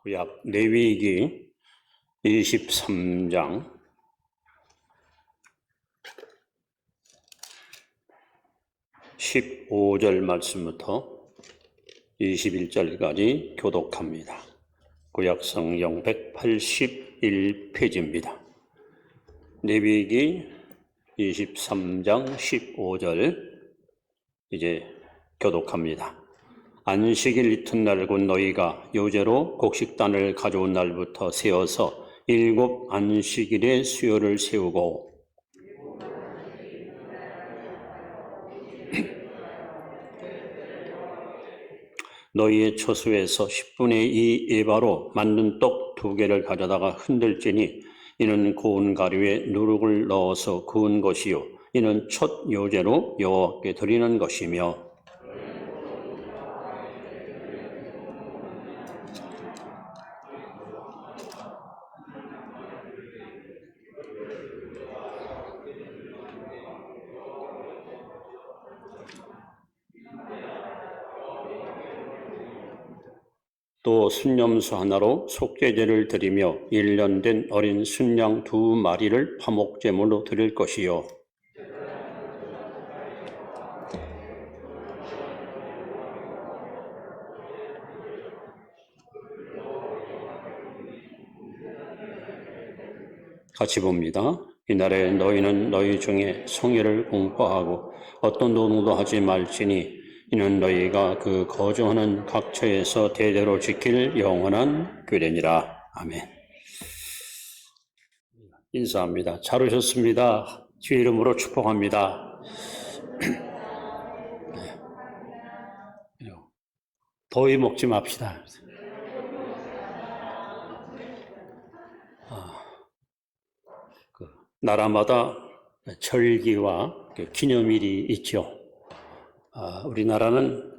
구약 레위기 23장 15절 말씀부터 21절까지 교독합니다. 구약 성경 181페이지입니다. 레위기 23장 15절 이제 교독합니다. 안식일 이튿날 곧 너희가 요제로 곡식단을 가져온 날부터 세어서 7 안식일의 수요를 세우고 너희의 처소에서 10분의 2 에바로 만든 떡 2개를 가져다가 흔들지니 이는 고운 가루에 누룩을 넣어서 구운 것이요 이는 첫 요제로 여호와께 드리는 것이며 또 순념수 하나로 속죄제를 드리며 1년 된 어린 순양 2마리를 화목제물로 드릴 것이요 같이 봅니다. 이날에 너희는 너희 중에 성회를 공포하고 어떤 노동도 하지 말지니 이는 너희가 그 거주하는 각처에서 대대로 지킬 영원한 규례니라. 아멘. 인사합니다. 잘 오셨습니다. 주의 이름으로 축복합니다. 더위 먹지 맙시다. 나라마다 절기와 기념일이 있죠. 우리나라는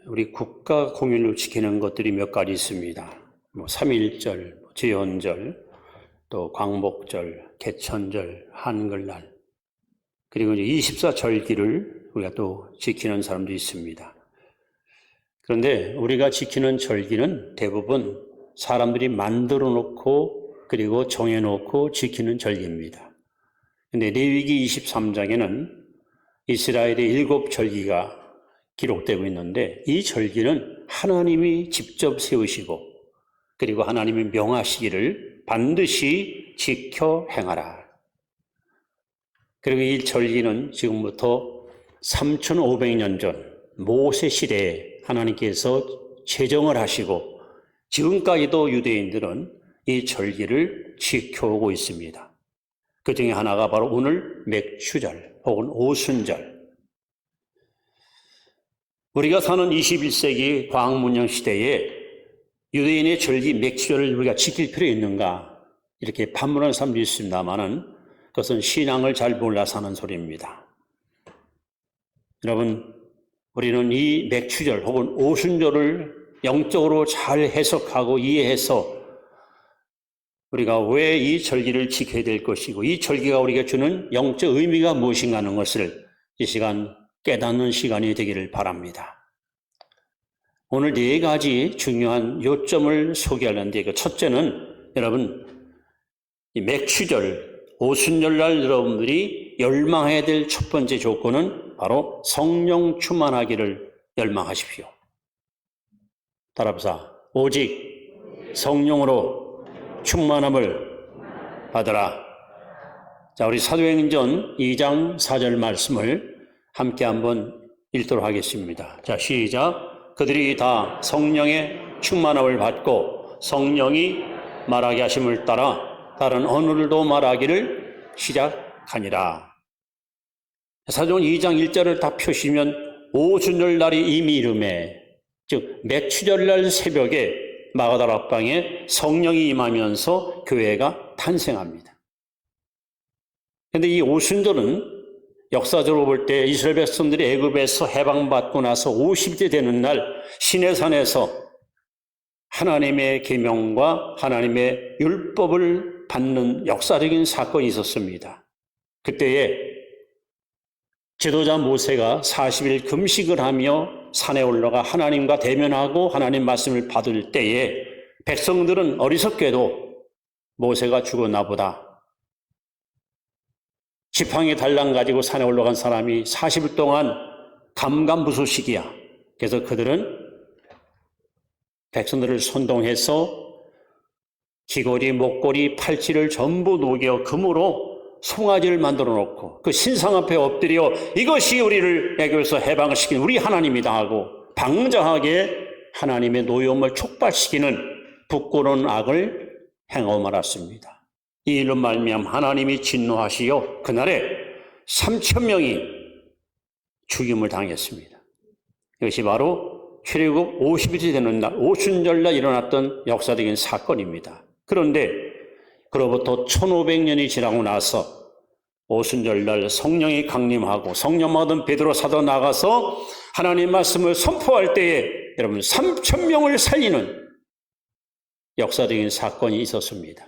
우리 국가 공휴일로 지키는 것들이 몇 가지 있습니다. 3.1절, 제헌절, 또 광복절, 개천절, 한글날, 그리고 이제 24절기를 우리가 또 지키는 사람도 있습니다. 그런데 우리가 지키는 절기는 대부분 사람들이 만들어 놓고 그리고 정해놓고 지키는 절기입니다. 그런데 레위기 23장에는 이스라엘의 7 절기가 기록되고 있는데 이 절기는 하나님이 직접 세우시고 그리고 하나님이 명하시기를 반드시 지켜 행하라. 그리고 이 절기는 지금부터 3,500년 전 모세 시대에 하나님께서 제정을 하시고 지금까지도 유대인들은 이 절기를 지켜오고 있습니다. 그 중에 하나가 바로 오늘 맥추절 혹은 오순절. 우리가 사는 21세기 과학문명 시대에 유대인의 절기 맥추절을 우리가 지킬 필요 있는가 이렇게 반문하는 사람도 있습니다만은 그것은 신앙을 잘 몰라서 하는 소리입니다. 여러분, 우리는 이 맥추절 혹은 오순절을 영적으로 잘 해석하고 이해해서 우리가 왜 이 절기를 지켜야 될 것이고 이 절기가 우리가 주는 영적 의미가 무엇인가 하는 것을 이 시간 깨닫는 시간이 되기를 바랍니다. 오늘 4가지 중요한 요점을 소개하는데 그 첫째는 여러분 이 맥추절, 오순절날 여러분들이 열망해야 될 첫 번째 조건은 바로 성령 충만하기를 열망하십시오. 따라합시다. 오직 성령으로 충만함을 받으라. 자, 우리 사도행전 2장 4절 말씀을 함께 한번 읽도록 하겠습니다. 자, 시작. 그들이 다 성령의 충만함을 받고 성령이 말하게 하심을 따라 다른 언어들도 말하기를 시작하니라. 사도행전 2장 1절을 다 펴시면 오순절 날이 이미 이름에 즉 맥추절날 새벽에 마가다라 방에 성령이 임하면서 교회가 탄생합니다. 그런데 이 오순절은 역사적으로 볼 때 이스라엘 백성들이 애굽에서 해방받고 나서 50일 되는 날 시내산에서 하나님의 계명과 하나님의 율법을 받는 역사적인 사건이 있었습니다. 그때에 지도자 모세가 40일 금식을 하며 산에 올라가 하나님과 대면하고 하나님 말씀을 받을 때에 백성들은 어리석게도 모세가 죽었나 보다. 지팡이 달랑 가지고 산에 올라간 사람이 40일 동안 감감무소식이야. 그래서 그들은 백성들을 선동해서 귀걸이, 목걸이, 팔찌를 전부 녹여 금으로 송아지를 만들어 놓고 그 신상 앞에 엎드려 이것이 우리를 애굽에서 해방시킨 우리 하나님이다 하고 방자하게 하나님의 노여움을 촉발시키는 부끄러운 악을 행하고 말았습니다. 이 일로 말미암아 하나님이 진노하시어 그날에 3,000명이 죽임을 당했습니다. 이것이 바로 출애굽 50일이 되는 날 오순절날 일어났던 역사적인 사건입니다. 그런데 그로부터 1500년이 지나고 나서 오순절날 성령이 강림하고 성령 받은 베드로 사도 나가서 하나님 말씀을 선포할 때에 여러분 3,000명을 살리는 역사적인 사건이 있었습니다.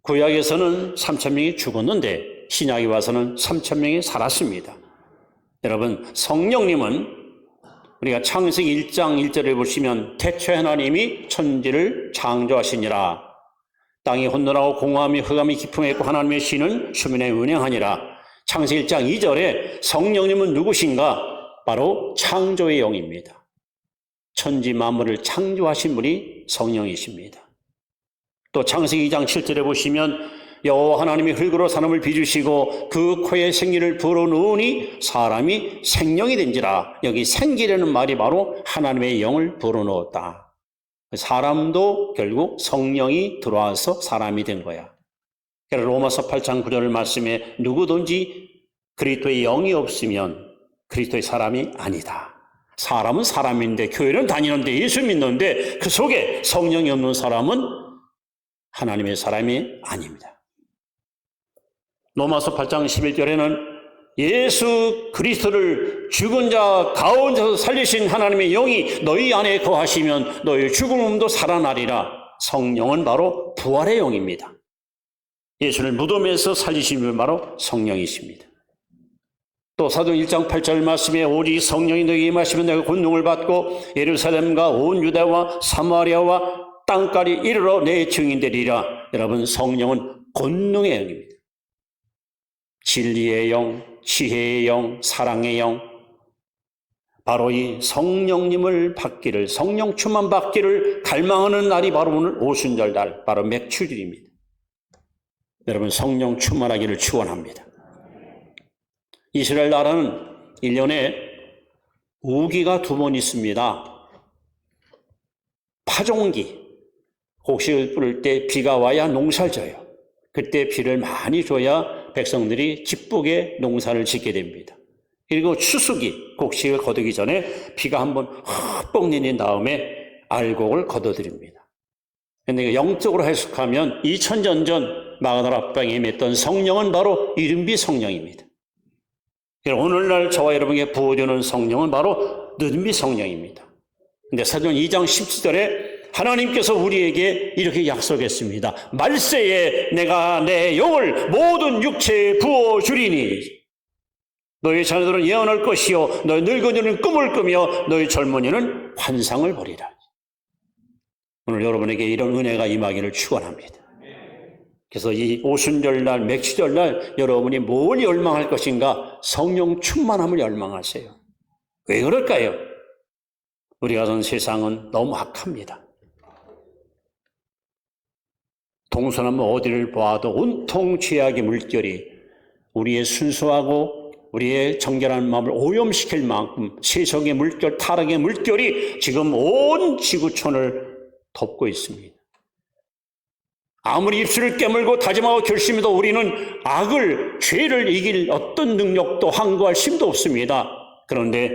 구약에서는 3,000명이 죽었는데 신약에 와서는 3,000명이 살았습니다. 여러분 성령님은 우리가 창세기 1장 1절을 보시면 태초에 하나님이 천지를 창조하시니라. 땅이 혼돈하고 공허함이 흑암이 깊음했고 하나님의 신은 수면에 운행하니라. 창세기 1장 2절에 성령님은 누구신가? 바로 창조의 영입니다. 천지 만물을 창조하신 분이 성령이십니다. 또 창세기 2장 7절에 보시면 여호와 하나님이 흙으로 사람을 빚으시고 그 코에 생기를 불어넣으니 사람이 생명이 된지라. 여기 생기라는 말이 바로 하나님의 영을 불어넣었다. 사람도 결국 성령이 들어와서 사람이 된 거야. 그래서 로마서 8장 9절 말씀에 누구든지 그리스도의 영이 없으면 그리스도의 사람이 아니다. 사람은 사람인데 교회는 다니는데 예수 믿는데 그 속에 성령이 없는 사람은 하나님의 사람이 아닙니다. 로마서 8장 11절에는 예수 그리스도를 죽은 자 가운데서 살리신 하나님의 영이 너희 안에 거하시면 너희 죽은 몸도 살아나리라. 성령은 바로 부활의 영입니다. 예수를 무덤에서 살리신 분 바로 성령이십니다. 또 사도 1장 8절 말씀에 오직 성령이 너희에게 임하시면 내가 권능을 받고 예루살렘과 온 유다와 사마리아와 땅까지 이르러 내 증인되리라. 여러분 성령은 권능의 영입니다. 진리의 영, 지혜의 영, 사랑의 영, 바로 이 성령님을 받기를, 성령 충만 받기를 갈망하는 날이 바로 오늘 오순절 날, 바로 맥추절입니다. 여러분 성령 충만하기를 축원합니다. 이스라엘 나라는 1년에 우기가 2번 있습니다. 파종기, 곡식을 뿌릴 때 비가 와야 농사를 져요. 그때 비를 많이 줘야 백성들이 기쁘게 농사를 짓게 됩니다. 그리고 추수기, 곡식을 거두기 전에 비가 한번 흠뻑 내린 다음에 알곡을 거둬들입니다. 그런데 영적으로 해석하면 2000년 전 마가다라 땅에 맺던 성령은 바로 이른비 성령입니다. 오늘날 저와 여러분에게 부어주는 성령은 바로 늦은비 성령입니다. 근데 사도행 2장 17절에 하나님께서 우리에게 이렇게 약속했습니다. 말세에 내가 내 영을 모든 육체에 부어주리니 너희 자녀들은 예언할 것이요 너희 늙은이는 꿈을 꾸며 너희 젊은이는 환상을 보리라. 오늘 여러분에게 이런 은혜가 임하기를 축원합니다. 그래서 이 오순절날, 맥추절날 여러분이 뭘 열망할 것인가? 성령 충만함을 열망하세요. 왜 그럴까요? 우리가 사는 세상은 너무 악합니다. 동서남북 어디를 봐도 온통 죄악의 물결이 우리의 순수하고 우리의 정결한 마음을 오염시킬 만큼 세속의 물결, 타락의 물결이 지금 온 지구촌을 덮고 있습니다. 아무리 입술을 깨물고 다짐하고 결심해도 우리는 악을, 죄를 이길 어떤 능력도 항거할 힘도 없습니다. 그런데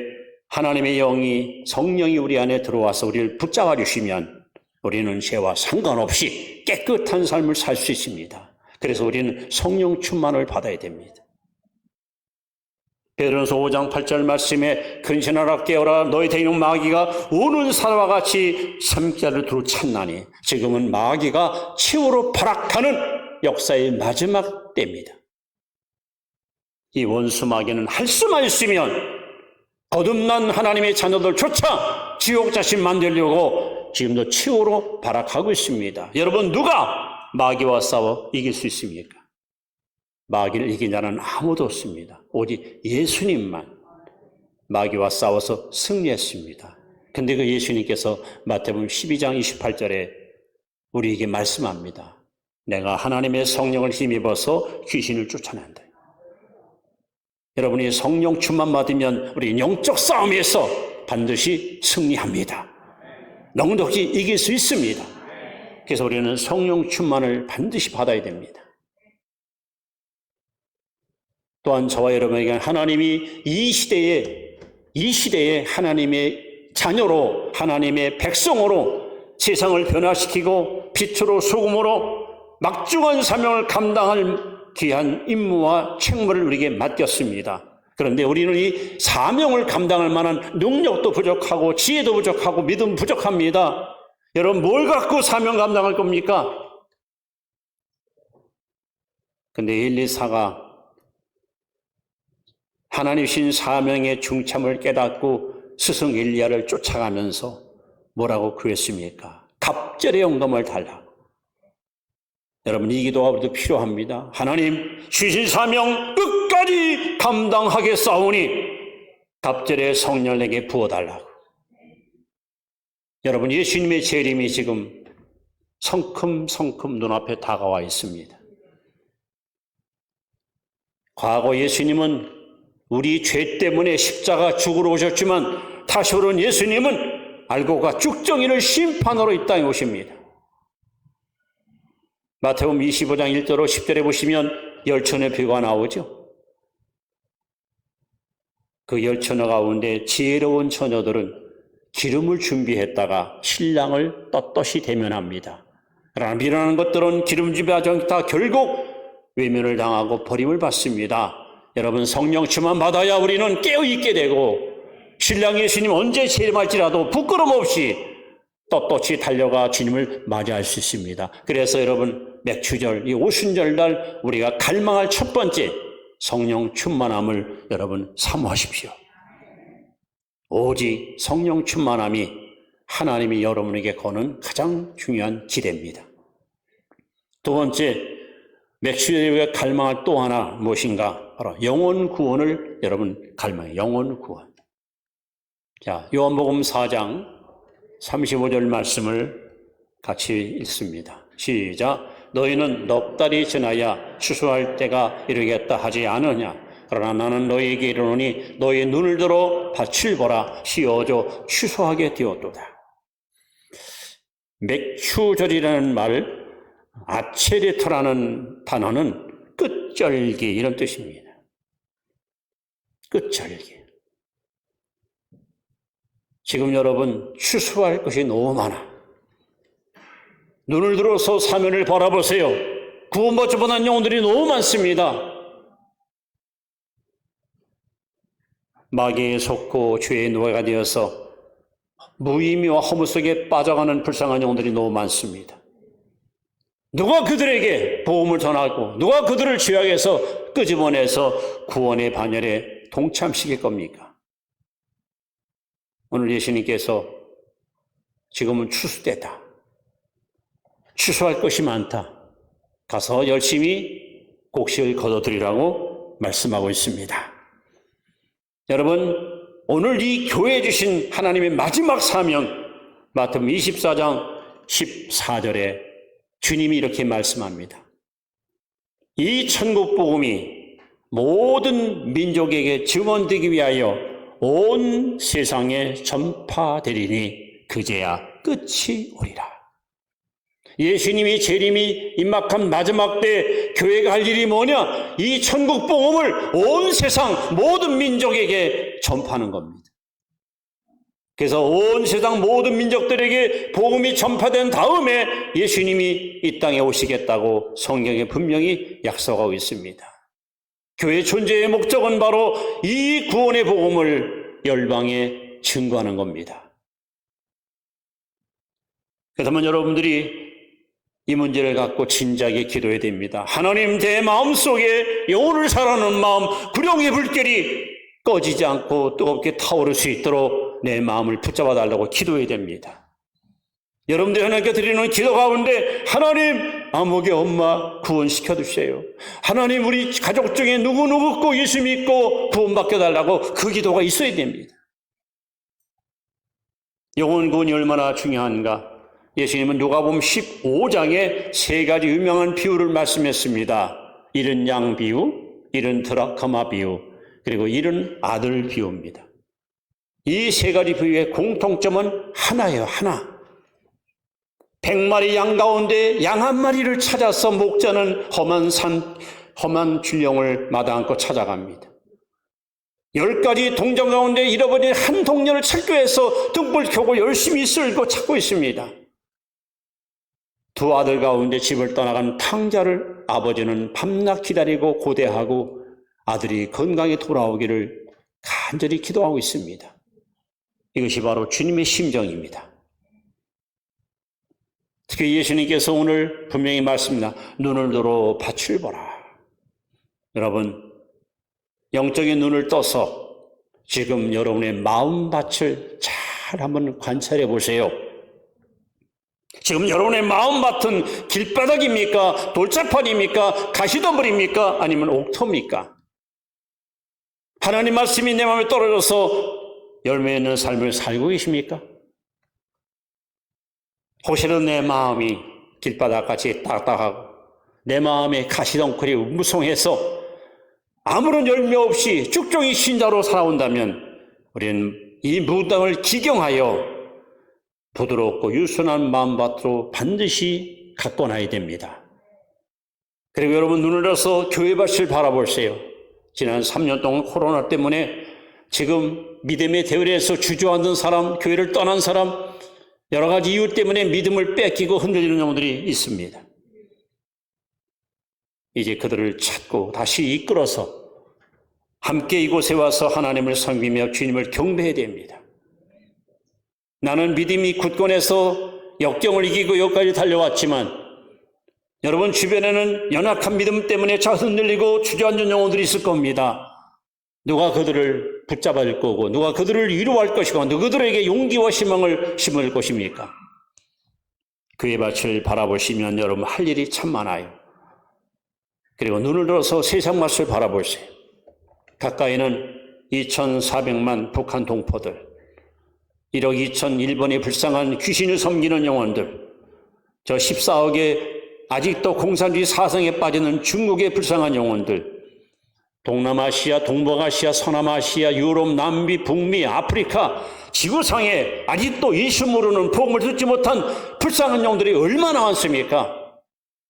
하나님의 영이, 성령이 우리 안에 들어와서 우리를 붙잡아 주시면 우리는 죄와 상관없이 깨끗한 삶을 살 수 있습니다. 그래서 우리는 성령 충만을 받아야 됩니다. 베드로전서 5장 8절 말씀에 근신하라 깨어라 너희 대형 마귀가 우는 사자와 같이 삼자를 두루 찾나니 지금은 마귀가 치우로 발악하는 역사의 마지막 때입니다. 이 원수 마귀는 할 수만 있으면 거듭난 하나님의 자녀들조차 지옥 자신 만들려고 지금도 최후로 발악하고 있습니다. 여러분, 누가 마귀와 싸워 이길 수 있습니까? 마귀를 이긴 자는 아무도 없습니다. 오직 예수님만 마귀와 싸워서 승리했습니다. 근데 그 예수님께서 마태복음 12장 28절에 우리에게 말씀합니다. 내가 하나님의 성령을 힘입어서 귀신을 쫓아낸다. 여러분이 성령 충만 받으면 우리 영적 싸움에서 반드시 승리합니다. 넉넉히 이길 수 있습니다. 그래서 우리는 성령 충만을 반드시 받아야 됩니다. 또한 저와 여러분에게 하나님이 이 시대에 하나님의 자녀로, 하나님의 백성으로 세상을 변화시키고 빛으로 소금으로 막중한 사명을 감당할 귀한 임무와 책무를 우리에게 맡겼습니다. 그런데 우리는 이 사명을 감당할 만한 능력도 부족하고 지혜도 부족하고 믿음 부족합니다. 여러분, 뭘 갖고 사명 감당할 겁니까? 근데 엘리사가 하나님 신 사명의 중참을 깨닫고 스승 엘리야를 쫓아가면서 뭐라고 구했습니까? 갑절의 영감을 달라. 여러분, 이 기도가 우리도 필요합니다. 하나님, 주신 사명 끝까지 감당하겠사오니 갑절의 성령을 내게 부어달라고. 여러분, 예수님의 재림이 지금 성큼성큼 눈앞에 다가와 있습니다. 과거 예수님은 우리 죄 때문에 십자가 죽으러 오셨지만 다시 오른 예수님은 알고가 쭉정이를 심판하러 이 땅에 오십니다. 마태복음 25장 1절로 10절에 보시면 열처녀 비유가 나오죠. 그 열처녀 가운데 지혜로운 처녀들은 기름을 준비했다가 신랑을 떳떳이 대면합니다. 그러나 미련한 것들은 기름 준비하지 않다 결국 외면을 당하고 버림을 받습니다. 여러분, 성령 충만 받아야 우리는 깨어있게 되고 신랑 예수님 언제 재림할지라도 부끄럼 없이 떳떳이 달려가 주님을 맞이할 수 있습니다. 그래서 여러분, 맥추절, 이 오순절날 우리가 갈망할 첫 번째 성령 충만함을 여러분 사모하십시오. 오직 성령 충만함이 하나님이 여러분에게 거는 가장 중요한 기대입니다. 두 번째, 맥추절에 우리가 갈망할 또 하나 무엇인가? 바로 영혼 구원을 여러분 갈망해요. 영혼 구원. 자, 요한복음 4장 35절 말씀을 같이 읽습니다. 시작. 너희는 넉 달이 지나야 추수할 때가 이르겠다 하지 않으냐? 그러나 나는 너희에게 이르노니 너희 눈을 들어 밭을 보라. 씌어져 추수하게 되었도다. 맥추절이라는 말, 아체레토라는 단어는 끝절기 이런 뜻입니다. 끝절기. 지금 여러분 추수할 것이 너무 많아. 눈을 들어서 사면을 바라보세요. 구원받지 못한 영혼들이 너무 많습니다. 마귀에 속고 죄의 노예가 되어서 무의미와 허무 속에 빠져가는 불쌍한 영혼들이 너무 많습니다. 누가 그들에게 복음을 전하고 누가 그들을 죄악에서 끄집어내서 구원의 반열에 동참시킬 겁니까? 오늘 예수님께서 지금은 추수 때다. 추수할 것이 많다. 가서 열심히 곡식을 거둬들이라고 말씀하고 있습니다. 여러분, 오늘 이 교회에 주신 하나님의 마지막 사명, 마태복음 24장 14절에 주님이 이렇게 말씀합니다. 이 천국 복음이 모든 민족에게 증언되기 위하여 온 세상에 전파되리니 그제야 끝이 오리라. 예수님이 재림이 임박한 마지막 때 교회가 할 일이 뭐냐? 이 천국 복음을 온 세상 모든 민족에게 전파하는 겁니다. 그래서 온 세상 모든 민족들에게 복음이 전파된 다음에 예수님이 이 땅에 오시겠다고 성경에 분명히 약속하고 있습니다. 교회 존재의 목적은 바로 이 구원의 복음을 열방에 증거하는 겁니다. 그렇다면 여러분들이 이 문제를 갖고 진지하게 기도해야 됩니다. 하나님, 내 마음속에 영혼을 사랑하는 마음, 구령의 불길이 꺼지지 않고 뜨겁게 타오를 수 있도록 내 마음을 붙잡아 달라고 기도해야 됩니다. 여러분들이 하나님께 드리는 기도 가운데 하나님, 암흑의 엄마 구원시켜 주세요. 하나님, 우리 가족 중에 누구누구 꼭 예수 믿고 구원받게 달라고 그 기도가 있어야 됩니다. 영혼 구원이 얼마나 중요한가. 예수님은 누가복음 15장에 세 가지 유명한 비유를 말씀했습니다. 잃은 양 비유, 잃은 드라크마 비유, 그리고 잃은 아들 비유입니다. 이 세 가지 비유의 공통점은 하나예요. 하나. 100마리 양 가운데 양 한 마리를 찾아서 목자는 험한 줄령을 마다 않고 찾아갑니다. 10가지 동정 가운데 잃어버린 한 동료를 찾기 위해서 등불 켜고 열심히 쓸고 찾고 있습니다. 두 아들 가운데 집을 떠나간 탕자를 아버지는 밤낮 기다리고 고대하고 아들이 건강히 돌아오기를 간절히 기도하고 있습니다. 이것이 바로 주님의 심정입니다. 특히 예수님께서 오늘 분명히 말씀합니다. 눈을 들어 밭을 보라. 여러분, 영적인 눈을 떠서 지금 여러분의 마음밭을 잘 한번 관찰해 보세요. 지금 여러분의 마음밭은 길바닥입니까? 돌짝판입니까? 가시덤불입니까? 아니면 옥토입니까? 하나님 말씀이 내 마음에 떨어져서 열매 있는 삶을 살고 계십니까? 혹시나 내 마음이 길바닥같이 딱딱하고 내 마음에 가시덩굴이 무성해서 아무런 열매 없이 쭉종이 신자로 살아온다면 우리는 이 무당을 기경하여 부드럽고 유순한 마음밭으로 반드시 갖고 나야 됩니다. 그리고 여러분, 눈을 들어서 교회밭을 바라보세요. 지난 3년 동안 코로나 때문에 지금 믿음의 대열에서 주저앉은 사람, 교회를 떠난 사람, 여러 가지 이유 때문에 믿음을 뺏기고 흔들리는 영혼들이 있습니다. 이제 그들을 찾고 다시 이끌어서 함께 이곳에 와서 하나님을 섬기며 주님을 경배해야 됩니다. 나는 믿음이 굳건해서 역경을 이기고 여기까지 달려왔지만 여러분 주변에는 연약한 믿음 때문에 자 흔들리고 주저앉은 영혼들이 있을 겁니다. 누가 그들을 붙잡아줄 거고 누가 그들을 위로할 것이고 누가 그들에게 용기와 희망을 심을 것입니까? 그의 밭을 바라보시면 여러분 할 일이 참 많아요. 그리고 눈을 들어서 세상 맛을 바라보세요. 가까이는 2,400만 북한 동포들, 1억 2천 일본의 불쌍한 귀신을 섬기는 영혼들, 저 14억의 아직도 공산주의 사상에 빠지는 중국의 불쌍한 영혼들, 동남아시아, 동북아시아, 서남아시아, 유럽, 남미, 북미, 아프리카, 지구상에 아직도 예수 모르는 복음을 듣지 못한 불쌍한 영혼들이 얼마나 많습니까?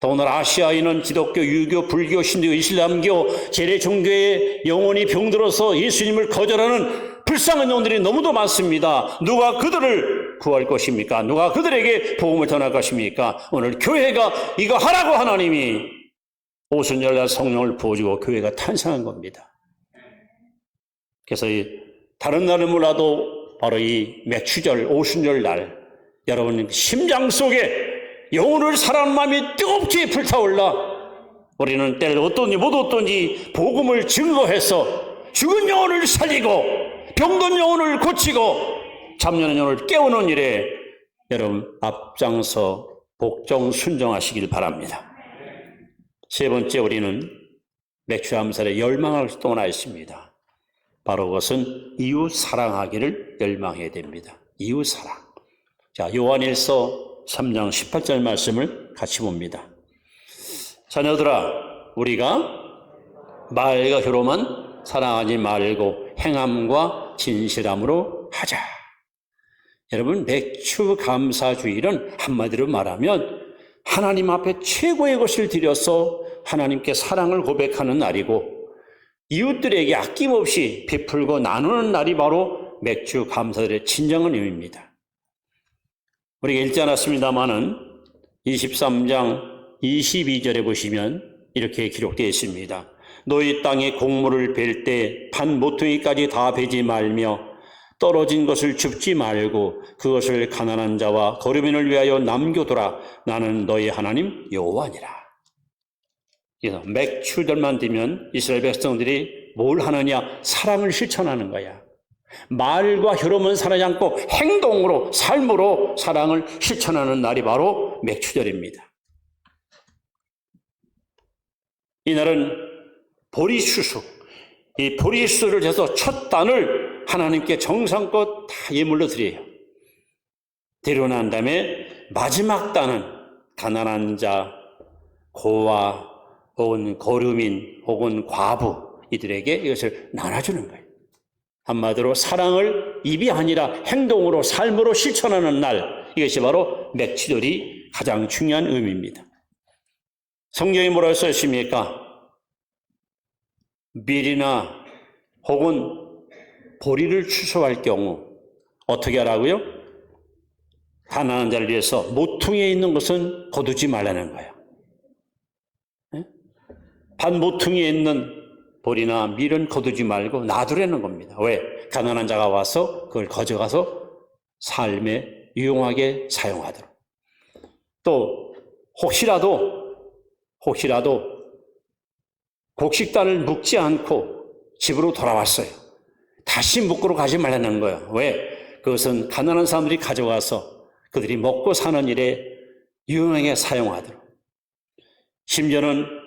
더군다나 아시아에는 기독교, 유교, 불교, 신도, 이슬람교, 재래 종교에 영혼이 병들어서 예수님을 거절하는 불쌍한 영혼들이 너무도 많습니다. 누가 그들을 구할 것입니까? 누가 그들에게 복음을 전할 것입니까? 오늘 교회가 이거 하라고 하나님이 오순절날 성령을 부어주고 교회가 탄생한 겁니다. 그래서 다른 날은 몰라도 바로 이 맥추절, 오순절 날 여러분 심장 속에 영혼을 사랑하는 마음이 뜨겁게 불타올라 우리는 때를 어떤지 못 어떤지 복음을 증거해서 죽은 영혼을 살리고 병든 영혼을 고치고 잠자는 영혼을 깨우는 일에 여러분 앞장서 복종 순종하시길 바랍니다. 세 번째, 우리는 맥주 암살에 열망할 수 또 하나 있습니다. 바로 그것은 이웃 사랑하기를 열망해야 됩니다. 이웃 사랑. 자, 요한일서 3장 18절 말씀을 같이 봅니다. 자녀들아, 우리가 말과 혀로만 사랑하지 말고 행함과 진실함으로 하자. 여러분, 맥주 감사주일은 한마디로 말하면 하나님 앞에 최고의 것을 드려서 하나님께 사랑을 고백하는 날이고 이웃들에게 아낌없이 베풀고 나누는 날이 바로 맥주 감사절의 진정한 의미입니다. 우리가 읽지 않았습니다마는 23장 22절에 보시면 이렇게 기록되어 있습니다. 너희 땅에 곡물을 벨 때 반 모퉁이까지 다 베지 말며 떨어진 것을 줍지 말고 그것을 가난한 자와 거류민을 위하여 남겨두라. 나는 너희 하나님 여호와니라. 그래서 맥추절만 되면 이스라엘 백성들이 뭘 하느냐? 사랑을 실천하는 거야. 말과 혀로만 살아지 않고 행동으로, 삶으로 사랑을 실천하는 날이 바로 맥추절입니다. 이날은 보리추수, 이 보리추수를 해서 첫 단을 하나님께 정성껏 다 예물로 드려요. 드리고 난 다음에 마지막 단은 가난한 자, 고아, 혹은 거류민, 혹은 과부 이들에게 이것을 나눠주는 거예요. 한마디로 사랑을 입이 아니라 행동으로, 삶으로 실천하는 날, 이것이 바로 맥추절이 가장 중요한 의미입니다. 성경에 뭐라고 써 있습니까? 밀이나 혹은 보리를 추수할 경우 어떻게 하라고요? 가난한 자를 위해서 모퉁이에 있는 것은 거두지 말라는 거예요. 반 모퉁이에 있는 보리나 밀은 거두지 말고 놔두라는 겁니다. 왜? 가난한 자가 와서 그걸 가져가서 삶에 유용하게 사용하도록. 또 혹시라도 곡식단을 묶지 않고 집으로 돌아왔어요. 다시 묶으러 가지 말라는 거예요. 왜? 그것은 가난한 사람들이 가져가서 그들이 먹고 사는 일에 유용하게 사용하도록. 심지어는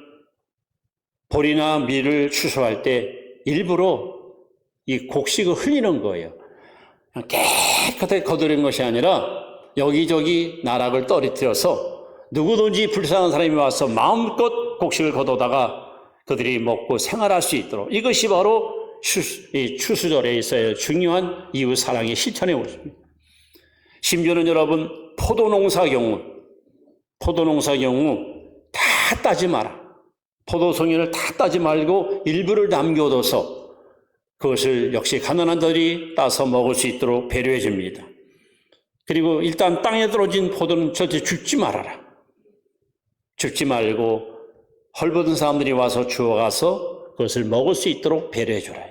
보리나 밀을 추수할 때 일부러 이 곡식을 흘리는 거예요. 깨끗하게 거두는 것이 아니라 여기저기 나락을 떨어뜨려서 누구든지 불쌍한 사람이 와서 마음껏 곡식을 거두다가 그들이 먹고 생활할 수 있도록. 이것이 바로 추수절에 있어야 중요한 이웃 사랑의 실천의 모습입니다. 심지어는 여러분 포도농사 경우 다 따지 마라. 포도송이를 다 따지 말고 일부를 남겨둬서 그것을 역시 가난한 자들이 따서 먹을 수 있도록 배려해 줍니다. 그리고 일단 땅에 떨어진 포도는 절대 줍지 말아라. 줍지 말고 헐벗은 사람들이 와서 주워가서 그것을 먹을 수 있도록 배려해 줘라.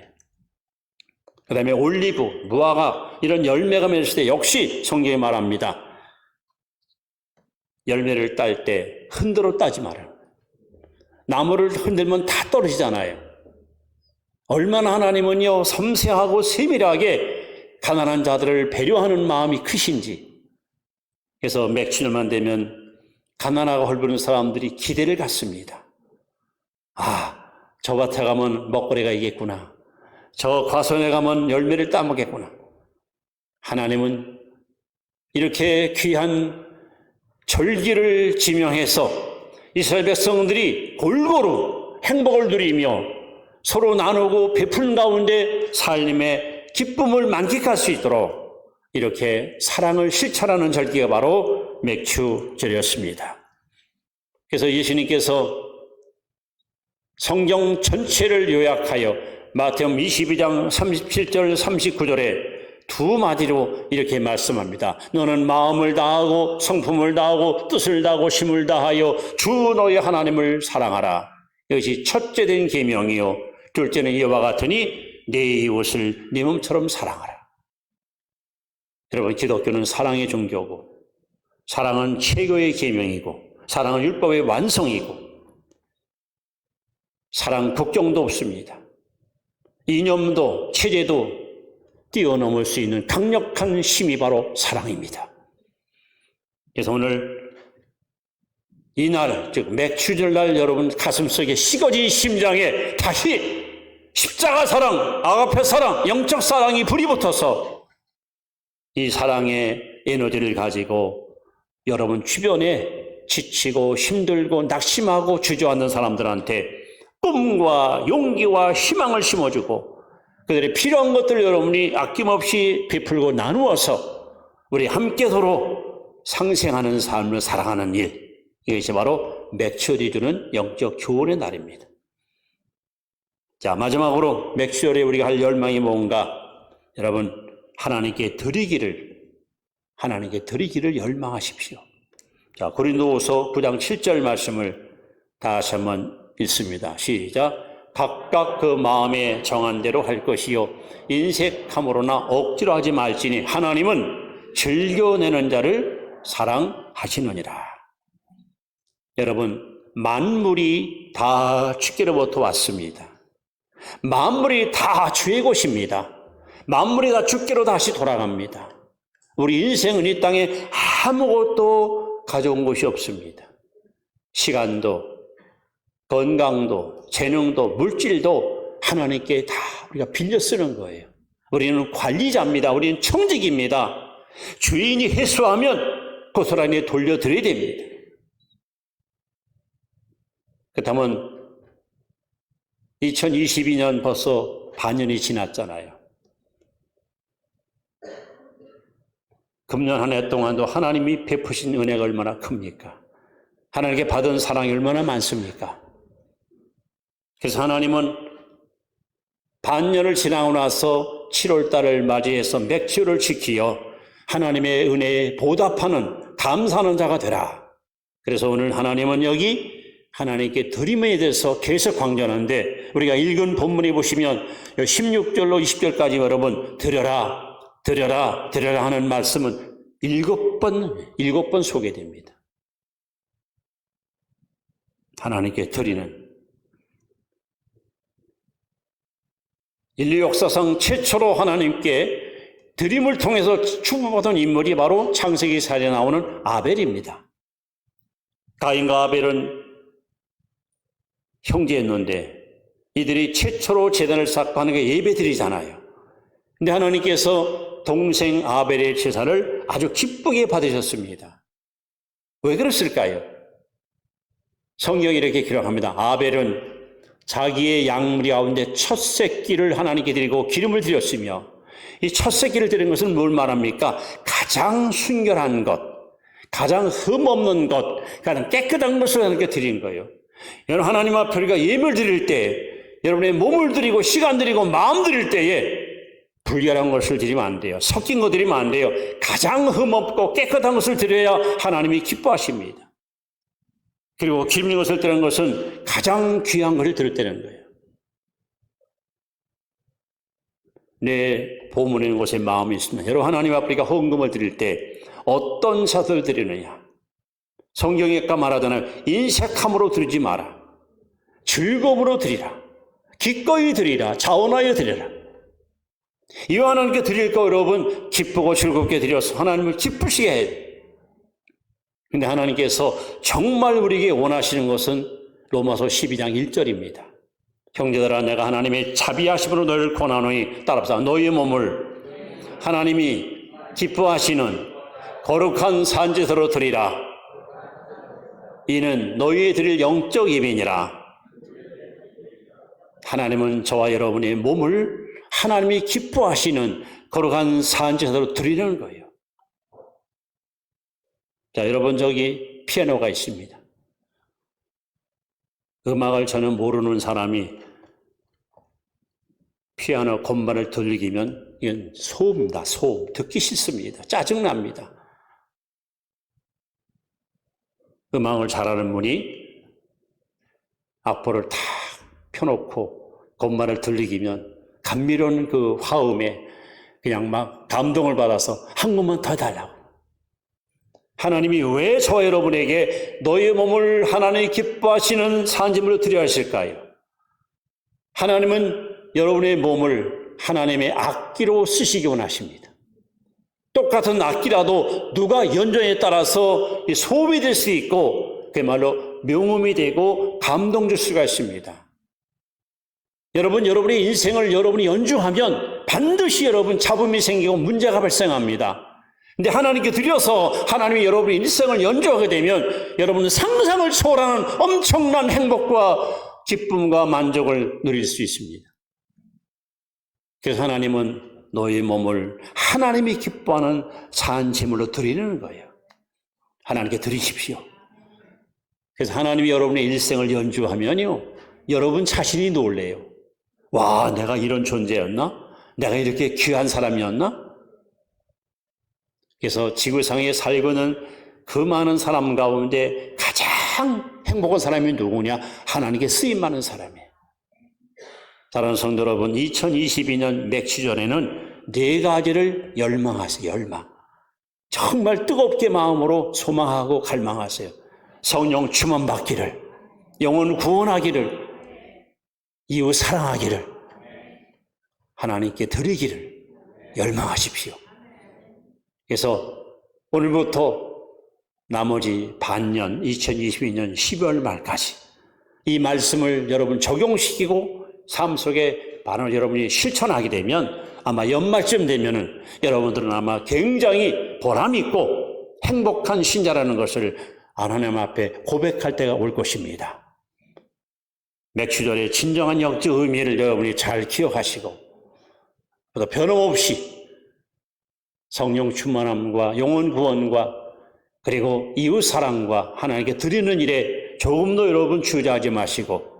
그 다음에 올리브, 무화과 이런 열매가 맺을 때 역시 성경이 말합니다. 열매를 딸 때 흔들어 따지 마라. 나무를 흔들면 다 떨어지잖아요. 얼마나 하나님은요 섬세하고 세밀하게 가난한 자들을 배려하는 마음이 크신지. 그래서 맥주절만 되면 가난하고 헐벗은 사람들이 기대를 갖습니다. 아, 저 밭에 가면 먹거리가 있겠구나. 저 과수원에 가면 열매를 따먹겠구나. 하나님은 이렇게 귀한 절기를 지명해서 이스라엘 백성들이 골고루 행복을 누리며 서로 나누고 베푸는 가운데 삶의 기쁨을 만끽할 수 있도록 이렇게 사랑을 실천하는 절기가 바로 맥추절이었습니다. 그래서 예수님께서 성경 전체를 요약하여 마태복음 22장 37절 39절에 두 마디로 이렇게 말씀합니다. 너는 마음을 다하고 성품을 다하고 뜻을 다하고 힘을 다하여 주 너의 하나님을 사랑하라. 이것이 첫째 된 계명이요 둘째는 이와 같으니 내 이웃을 네 몸처럼 사랑하라. 여러분, 기독교는 사랑의 종교고 사랑은 최고의 계명이고 사랑은 율법의 완성이고 사랑 국경도 없습니다. 이념도 체제도 뛰어넘을 수 있는 강력한 힘이 바로 사랑입니다. 그래서 오늘 이날, 즉 맥추절날 여러분 가슴속에 식어진 심장에 다시 십자가 사랑, 아가페 사랑, 영적 사랑이 불이 붙어서 이 사랑의 에너지를 가지고 여러분 주변에 지치고 힘들고 낙심하고 주저앉는 사람들한테 꿈과 용기와 희망을 심어주고 그들의 필요한 것들을 여러분이 아낌없이 베풀고 나누어서 우리 함께 서로 상생하는 삶을 살아가는 일, 이것이 바로 맥추절이 주는 영적 교훈의 날입니다. 자, 마지막으로 맥추절에 우리가 할 열망이 뭔가? 여러분, 하나님께 드리기를 열망하십시오. 자, 고린도후서 9장 7절 말씀을 다시 한번 읽습니다. 시작. 각각 그 마음에 정한 대로 할 것이요 인색함으로나 억지로 하지 말지니 하나님은 즐겨내는 자를 사랑하시느니라. 여러분, 만물이 다 주께로부터 왔습니다. 만물이 다 주의 것입니다. 만물이 다 주께로 다시 돌아갑니다. 우리 인생은 이 땅에 아무것도 가져온 것이 없습니다. 시간도, 건강도, 재능도, 물질도 하나님께 다 우리가 빌려 쓰는 거예요. 우리는 관리자입니다. 우리는 청직입니다. 주인이 회수하면 고스란히 돌려드려야 됩니다. 그렇다면 2022년 벌써 반년이 지났잖아요. 금년 한 해 동안도 하나님이 베푸신 은혜가 얼마나 큽니까? 하나님께 받은 사랑이 얼마나 많습니까? 그래서 하나님은 반년을 지나고 나서 7월 달을 맞이해서 맥주를 지키어 하나님의 은혜에 보답하는 감사하는 자가 되라. 그래서 오늘 하나님은 여기 하나님께 드림에 대해서 계속 강조하는데 우리가 읽은 본문에 보시면 16절로 20절까지 여러분 드려라 드려라 드려라 하는 말씀은 7번 소개됩니다. 하나님께 드리는 인류 역사상 최초로 하나님께 드림을 통해서 축복받은 인물이 바로 창세기 4장에 나오는 아벨입니다. 가인과 아벨은 형제였는데 이들이 최초로 제단을 쌓고 하는 게 예배드리잖아요. 근데 하나님께서 동생 아벨의 제사를 아주 기쁘게 받으셨습니다. 왜 그랬을까요? 성경이 이렇게 기록합니다. 아벨은 자기의 양무리 가운데 첫 새끼를 하나님께 드리고 기름을 드렸으며 이 첫 새끼를 드린 것은 뭘 말합니까? 가장 순결한 것, 가장 흠없는 것, 가장 깨끗한 것을 하나님께 드린 거예요. 여러분 하나님 앞에 우리가 예물 드릴 때 여러분의 몸을 드리고 시간 드리고 마음 드릴 때에 불결한 것을 드리면 안 돼요. 섞인 거 드리면 안 돼요. 가장 흠없고 깨끗한 것을 드려야 하나님이 기뻐하십니다. 그리고 기름 것을 드리는 것은 가장 귀한 것을 드릴 때는 거예요. 내 보물에 있는 곳에 마음이 있으면 여러분 하나님 앞에 우리가 헌금을 드릴 때 어떤 자세를 드리느냐? 성경에 아까 말하잖아요. 인색함으로 드리지 마라. 즐거움으로 드리라. 기꺼이 드리라. 자원하여 드리라. 이와 하나님께 드릴 거 여러분 기쁘고 즐겁게 드려서 하나님을 기쁘시게 해요. 근데 하나님께서 정말 우리에게 원하시는 것은 로마서 12장 1절입니다. 형제들아 내가 하나님의 자비하심으로 너희를 권하노니 따라합시다. 너희의 몸을 하나님이 기뻐하시는 거룩한 산제사로 드리라. 이는 너희의 드릴 영적 예배니라. 하나님은 저와 여러분의 몸을 하나님이 기뻐하시는 거룩한 산제사로 드리는 거예요. 자, 여러분 저기 피아노가 있습니다. 음악을 저는 모르는 사람이 피아노 건반을 들리기면 이건 소음입니다. 소음. 듣기 싫습니다. 짜증납니다. 음악을 잘하는 분이 악보를 탁 펴놓고 건반을 들리기면 감미로운 그 화음에 그냥 막 감동을 받아서 한 곡만 더 달라고. 하나님이 왜 저와 여러분에게 너의 몸을 하나님이 기뻐하시는 산제물로 드려야 하실까요? 하나님은 여러분의 몸을 하나님의 악기로 쓰시기 원하십니다. 똑같은 악기라도 누가 연주에 따라서 소음이 될 수 있고 그야말로 명음이 되고 감동 줄 수가 있습니다. 여러분의 인생을 여러분이 연주하면 반드시 여러분 잡음이 생기고 문제가 발생합니다. 근데 하나님께 드려서 하나님이 여러분의 일생을 연주하게 되면 여러분은 상상을 초월하는 엄청난 행복과 기쁨과 만족을 누릴 수 있습니다. 그래서 하나님은 너의 몸을 하나님이 기뻐하는 산제물로 드리는 거예요. 하나님께 드리십시오. 그래서 하나님이 여러분의 일생을 연주하면요, 여러분 자신이 놀래요. 와, 내가 이런 존재였나? 내가 이렇게 귀한 사람이었나? 그래서 지구상에 살고 있는 그 많은 사람 가운데 가장 행복한 사람이 누구냐? 하나님께 쓰임 많은 사람이에요. 사랑하는 성도 여러분, 2022년 맥주전에는 4가지를 열망하세요. 열망. 정말 뜨겁게 마음으로 소망하고 갈망하세요. 성령 충만받기를, 영혼 구원하기를, 이웃 사랑하기를, 하나님께 드리기를, 열망하십시오. 그래서 오늘부터 나머지 반년 2022년 12월 말까지 이 말씀을 여러분 적용시키고 삶 속에 바로 여러분이 실천하게 되면 아마 연말쯤 되면은 여러분들은 아마 굉장히 보람있고 행복한 신자라는 것을 하나님 앞에 고백할 때가 올 것입니다. 맥주절의 진정한 영적 의미를 여러분이 잘 기억하시고 또 변함없이 성령 충만함과 영혼 구원과 그리고 이웃 사랑과 하나님께 드리는 일에 조금 더 여러분 주저하지 마시고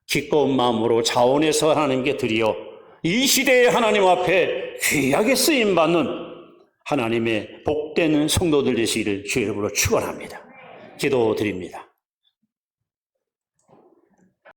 기꺼운 마음으로 자원해서 하나님께 드리어 이 시대에 하나님 앞에 귀하게 쓰임받는 하나님의 복된 성도들 되시기를 주의 이름으로 축원합니다. 기도드립니다.